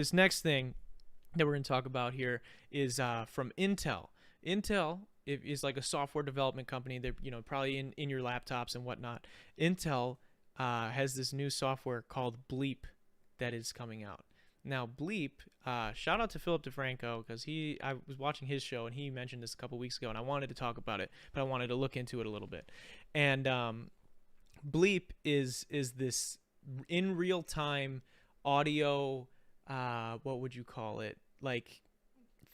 This next thing that we're going to talk about here is from Intel. Intel is like a software development company. They're probably in your laptops and whatnot. Intel has this new software called Bleep that is coming out. Now Bleep, shout out to Philip DeFranco because I was watching his show and he mentioned this a couple weeks ago and I wanted to talk about it, but I wanted to look into it a little bit. And Bleep is this in real time audio, what would you call it, like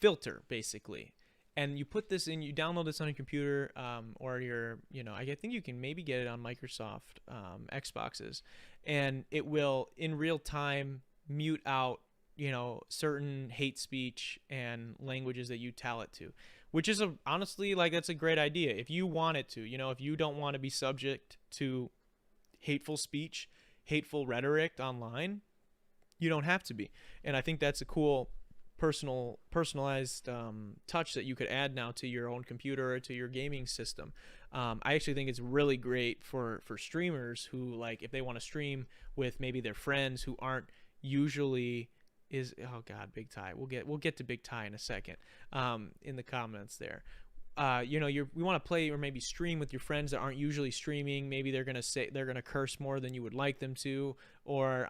filter basically. And you put this in, you download this on your computer, or your, I think you can maybe get it on Microsoft Xboxes, and it will in real time mute out certain hate speech and languages that you tell it to, which is honestly, like, that's a great idea if you want it to. If you don't want to be subject to hateful speech, hateful rhetoric online, you don't have to be. And I think that's a cool personalized touch that you could add now to your own computer or to your gaming system. I actually think it's really great for streamers who, like, if they want to stream with maybe their friends who aren't usually oh god, Big Tie. We'll get to Big Tie in a second in the comments there. We want to play or maybe stream with your friends that aren't usually streaming. Maybe they're gonna curse more than you would like them to, or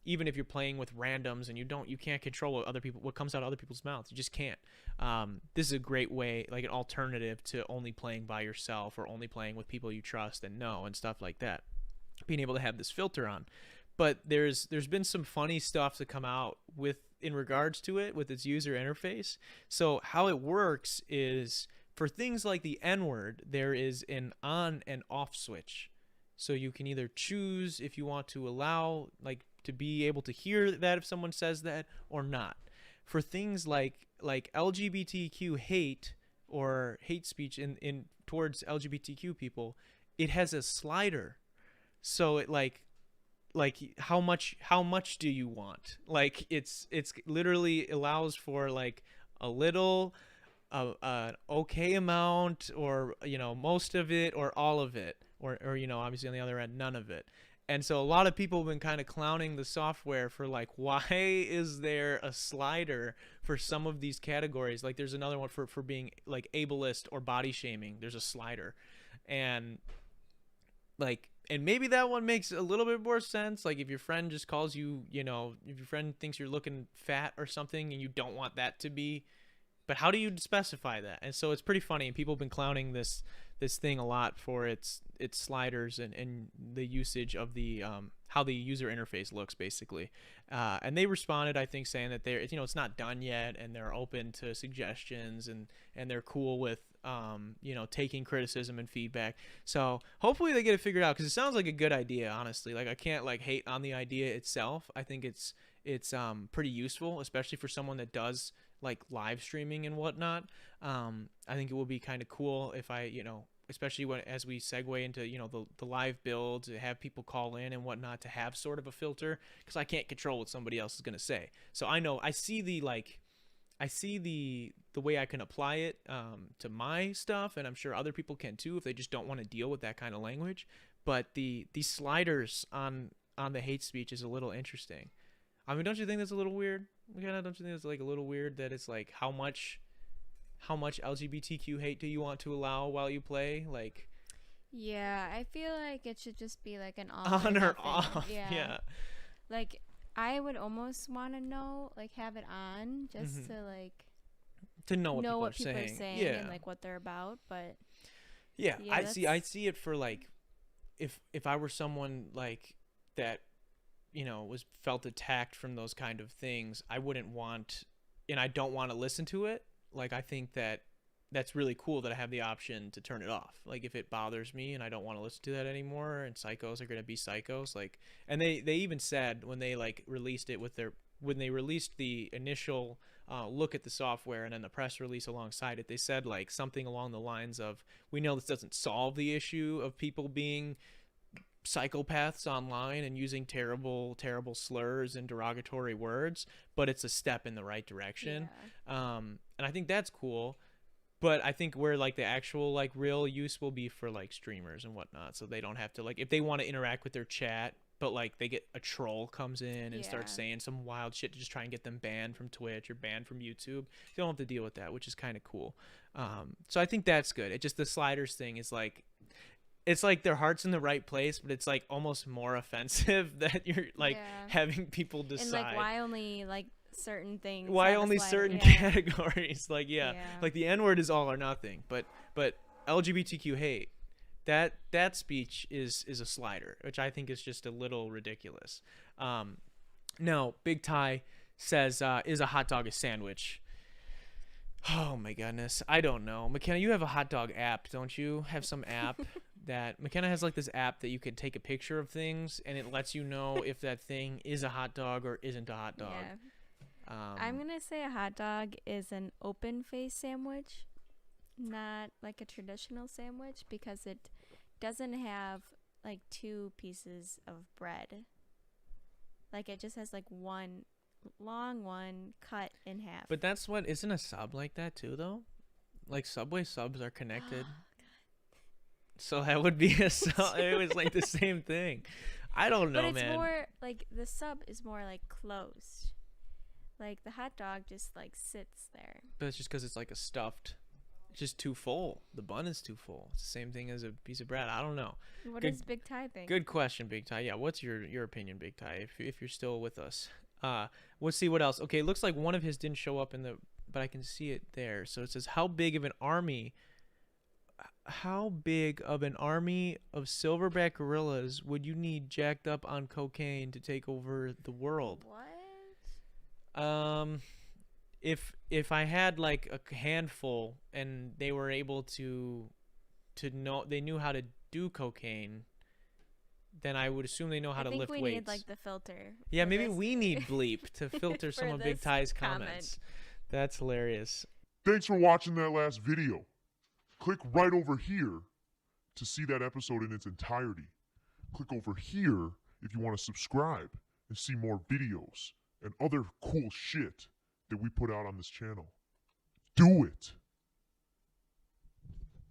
even if you're playing with randoms and you can't control what comes out of other people's mouths. You just can't. This is a great way, like an alternative to only playing by yourself or only playing with people you trust and know and stuff like that. Being able to have this filter on. But there's been some funny stuff to come out in regards to it with its user interface. So how it works is, for things like the N-word, there is an on and off switch. So you can either choose if you want to allow, like, to be able to hear that if someone says that or not. For things like LGBTQ hate or hate speech in towards LGBTQ people, it has a slider. So it like how much do you want? Like it's literally allows for like a little, an okay amount, or most of it, or all of it, or obviously on the other end, none of it. And so a lot of people have been kind of clowning the software for, like, why is there a slider for some of these categories? Like there's another one for being like ableist or body shaming. There's a slider. And maybe that one makes a little bit more sense. Like if your friend just calls you, if your friend thinks you're looking fat or something and you don't want that to be, but how do you specify that? And so it's pretty funny, and people have been clowning this thing a lot for its sliders and the usage of the how the user interface looks basically. And they responded, I think, saying that it's not done yet, and they're open to suggestions, and they're cool with taking criticism and feedback. So hopefully they get it figured out, because it sounds like a good idea, honestly. Like, I can't hate on the idea itself. I think it's pretty useful, especially for someone that does like live streaming and whatnot. I think it will be kind of cool if especially as we segue into the live build, to have people call in and whatnot, to have sort of a filter, because I can't control what somebody else is going to say. So I see the way I can apply it to my stuff, and I'm sure other people can too if they just don't want to deal with that kind of language. But the sliders on the hate speech is a little interesting. I mean, don't you think that's a little weird? Don't you think it's like a little weird that it's like how much LGBTQ hate do you want to allow while you play? Like, yeah, I feel like it should just be like an on or off. Yeah. Yeah. Like, I would almost want to know, like, have it on just Mm-hmm. to like To know what people people are saying, yeah, and like what they're about. But yeah, yeah, I see it for, like, if I were someone like that, was felt attacked from those kind of things, I wouldn't want, and I don't want to listen to it. Like, I think that's really cool that I have the option to turn it off. Like, if it bothers me and I don't want to listen to that anymore, and psychos are going to be psychos, like, and they even said when they released it when they released the initial look at the software and then the press release alongside it, they said like something along the lines of, we know this doesn't solve the issue of people being psychopaths online and using terrible slurs and derogatory words, but it's a step in the right direction. yeah. And I think that's cool. But I think where like the actual like real use will be for like streamers and whatnot, so they don't have to, like, if they want to interact with their chat but like they get a troll comes in and starts Yeah. saying some wild shit to just try and get them banned from Twitch or banned from YouTube. They don't have to deal with that, which is kind of cool. So I think that's good. It just the sliders thing is like it's like their heart's in the right place, but it's like almost more offensive that you're like Yeah. having people decide And like, why only like certain things? why have a only slider? certain Yeah. categories. Like Yeah. like the N-word is all or nothing, but LGBTQ hate, that speech is a slider, which I think is just a little ridiculous. No, Big Ty says, is a hot dog a sandwich? Oh my goodness, I don't know. McKenna, you have a hot dog app, don't you? Have some app that McKenna has, like this app that you can take a picture of things and it lets you know if that thing is a hot dog or isn't a hot dog. Yeah. I'm gonna say a hot dog is an open face sandwich, not like a traditional sandwich, because it doesn't have like two pieces of bread. Like it just has like one long one cut in half. But that's what isn't a sub like that too though? Like Subway subs are connected. So that would be a sub. It was like the same thing. I don't know, but it's man. more like the sub is more like closed. Like the hot dog just like sits there. But it's just because it's like a stuffed. It's just too full. The bun is too full. It's the same thing as a piece of bread. I don't know. What Good- does Big Ty think? Good question, Big Ty. Yeah, what's your opinion, Big Ty? If you're still with us, let's see what else. Okay, it looks like one of his didn't show up in the, but I can see it there. So it says, how big of an army of silverback gorillas would you need jacked up on cocaine to take over the world? What? If I had like a handful and they were able to know, they knew how to do cocaine, then I would assume they know how to lift we weights. need like the filter. Yeah, for maybe this. we need Bleep to filter some For of Big this Ty's comment. comments. That's hilarious. Thanks for watching that last video. Click right over here to see that episode in its entirety. Click over here if you want to subscribe and see more videos and other cool shit that we put out on this channel. Do it!